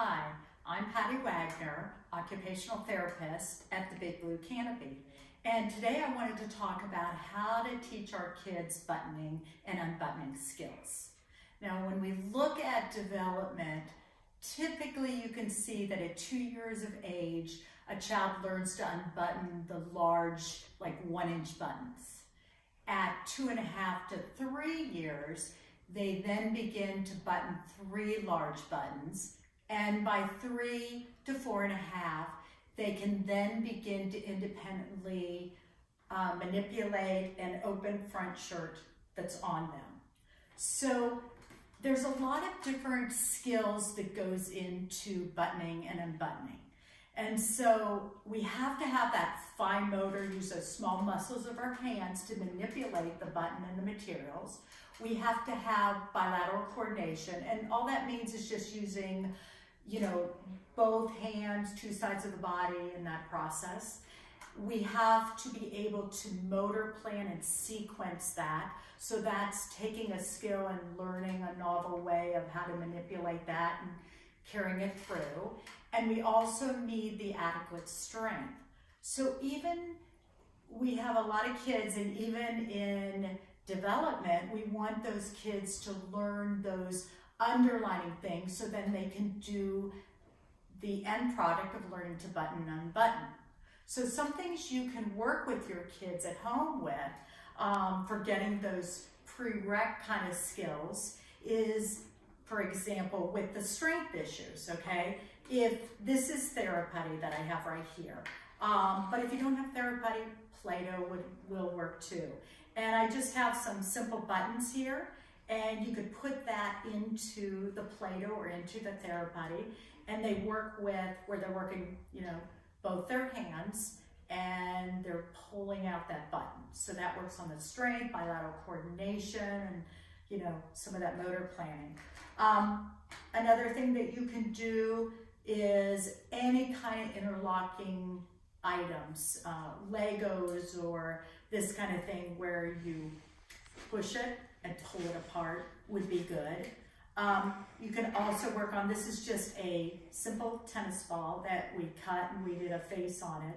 Hi, I'm Patty Wagner, Occupational Therapist at the Big Blue Canopy. And today I wanted to talk about how to teach our kids buttoning and unbuttoning skills. Now, when we look at development, typically you can see that at 2 years of age, a child learns to unbutton the large, like 1-inch buttons. At 2.5 to 3 years, they then begin to button 3 large buttons. And by 3 to 4.5, they can then begin to independently manipulate an open front shirt that's on them. So there's a lot of different skills that goes into buttoning and unbuttoning. And so we have to have that fine motor, use those small muscles of our hands to manipulate the button and the materials. We have to have bilateral coordination, and all that means is just using, both hands, 2 sides of the body in that process. We have to be able to motor plan and sequence that. So that's taking a skill and learning a novel way of how to manipulate that and carrying it through. And we also need the adequate strength. So even we have a lot of kids, and even in development, we want those kids to learn those underlining things so then they can do the end product of learning to button and unbutton. So some things you can work with your kids at home with for getting those prereq kind of skills is, for example, with the strength issues, okay? If this is Theraputty that I have right here, but if you don't have Theraputty, Play-Doh will work too. And I just have some simple buttons here, and you could put that into the Play-Doh or into the Theraputty, and they work with, where they're working, both their hands, and they're pulling out that button. So that works on the strength, bilateral coordination, and some of that motor planning. Another thing that you can do is any kind of interlocking items, Legos or this kind of thing where you push it and pull it apart would be good. You can also work on, this is just a simple tennis ball that we cut and we did a face on it.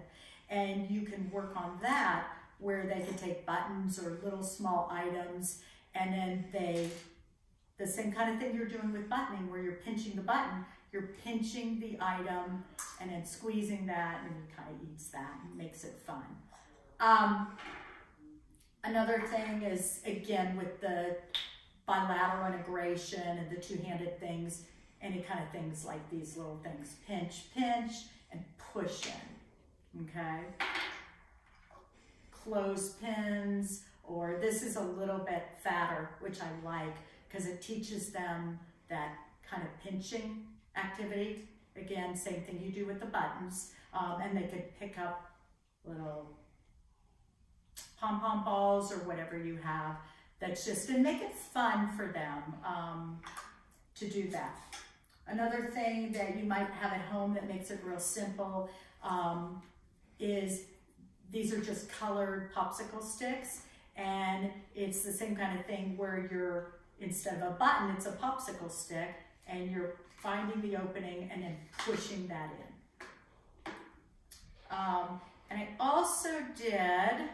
And you can work on that where they can take buttons or little small items, and then the same kind of thing you're doing with buttoning, where you're pinching the button, you're pinching the item and then squeezing that, and it kind of eats that and makes it fun. Another thing is, again, with the bilateral integration and the two-handed things, any kind of things like these little things, pinch, and push in, okay? Clothespins, or this is a little bit fatter, which I like, because it teaches them that kind of pinching activity. Again, same thing you do with the buttons, and they could pick up little pom-pom balls or whatever you have, that's just, and make it fun for them to do that. Another thing that you might have at home that makes it real simple is these are just colored popsicle sticks, and it's the same kind of thing where you're, instead of a button, it's a popsicle stick, and you're finding the opening and then pushing that in. And I also did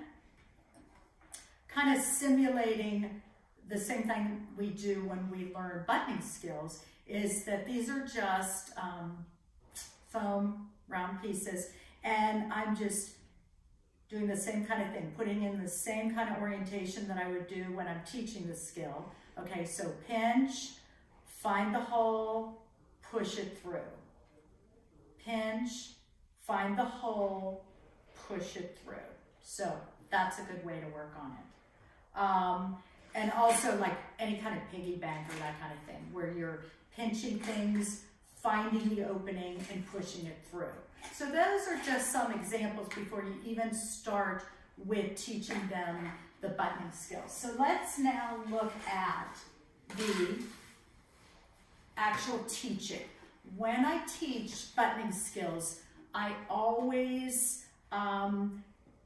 kind of simulating the same thing we do when we learn buttoning skills, is that these are just foam round pieces, and I'm just doing the same kind of thing, putting in the same kind of orientation that I would do when I'm teaching the skill. Okay, so pinch, find the hole, push it through. Pinch, find the hole, push it through. So that's a good way to work on it. And also like any kind of piggy bank or that kind of thing, where you're pinching things, finding the opening, and pushing it through. So those are just some examples before you even start with teaching them the buttoning skills. So let's now look at the actual teaching. When I teach buttoning skills, I always,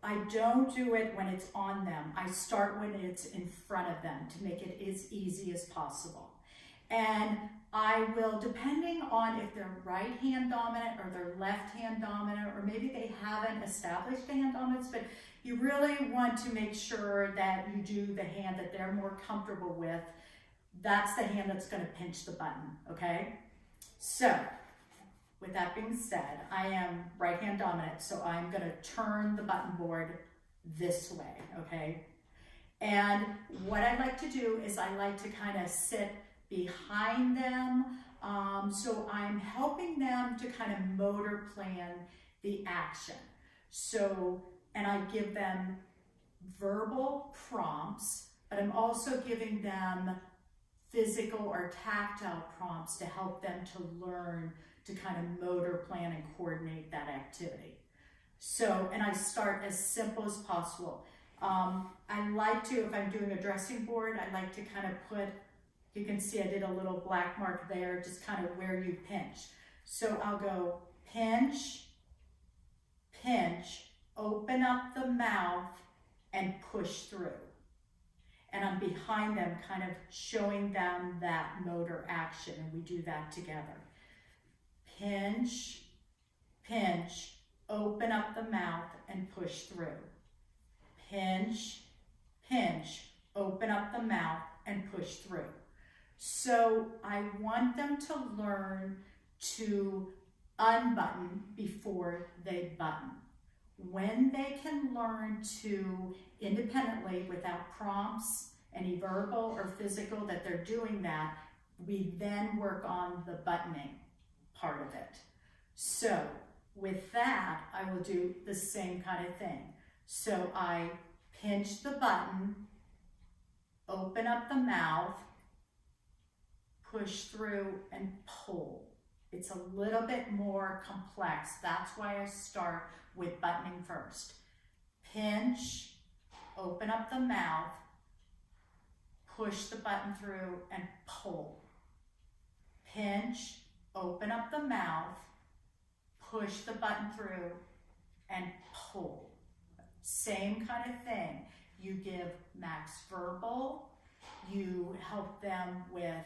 I don't do it when it's on them. I start when it's in front of them to make it as easy as possible. And I will, depending on if they're right hand dominant or they're left hand dominant, or maybe they haven't established a hand dominance, but you really want to make sure that you do the hand that they're more comfortable with. That's the hand that's going to pinch the button, okay? So, with that being said, I am right hand dominant, so I'm going to turn the button board this way, okay? And what I like to do is I like to kind of sit behind them, so I'm helping them to kind of motor plan the action. So, and I give them verbal prompts, but I'm also giving them physical or tactile prompts to help them to learn to kind of motor plan and coordinate that activity. So, and I start as simple as possible. I like to, if I'm doing a dressing board, I like to kind of put, you can see I did a little black mark there, just kind of where you pinch. So I'll go pinch, pinch, open up the mouth, and push through. And I'm behind them, kind of showing them that motor action, and we do that together. Pinch, pinch, open up the mouth, and push through. Pinch, pinch, open up the mouth, and push through. So I want them to learn to unbutton before they button. When they can learn to independently, without prompts, any verbal or physical, that they're doing that, we then work on the buttoning part of it. So with that, I will do the same kind of thing. So I pinch the button, open up the mouth, push through, and pull. It's a little bit more complex. That's why I start with buttoning first. Pinch, open up the mouth, push the button through, and pull. Pinch, open up the mouth, push the button through, and pull. Same kind of thing. You give max verbal, you help them with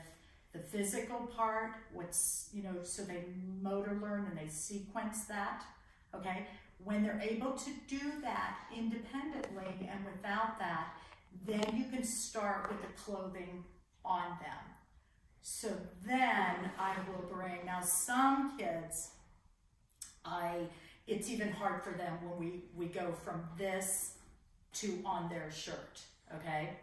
the physical part, so they motor learn and they sequence that, okay? When they're able to do that independently and without that, then you can start with the clothing on them. So then I will bring, now some kids, it's even hard for them when we go from this to on their shirt, okay?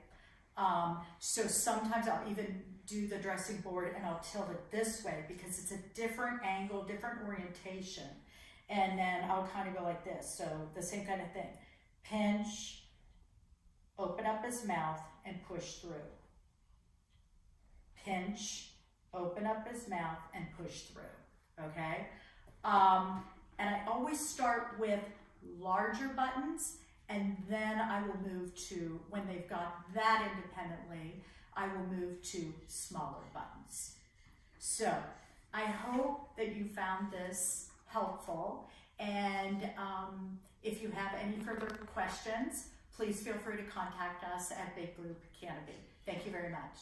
So sometimes I'll even do the dressing board and I'll tilt it this way because it's a different angle, different orientation. And then I'll kind of go like this. So the same kind of thing. Pinch, open up his mouth, and push through. Pinch, open up his mouth, and push through, okay? And I always start with larger buttons, and then I will move to, when they've got that independently, I will move to smaller buttons. So I hope that you found this helpful, and if you have any further questions, please feel free to contact us at Big Blue Canopy. Thank you very much.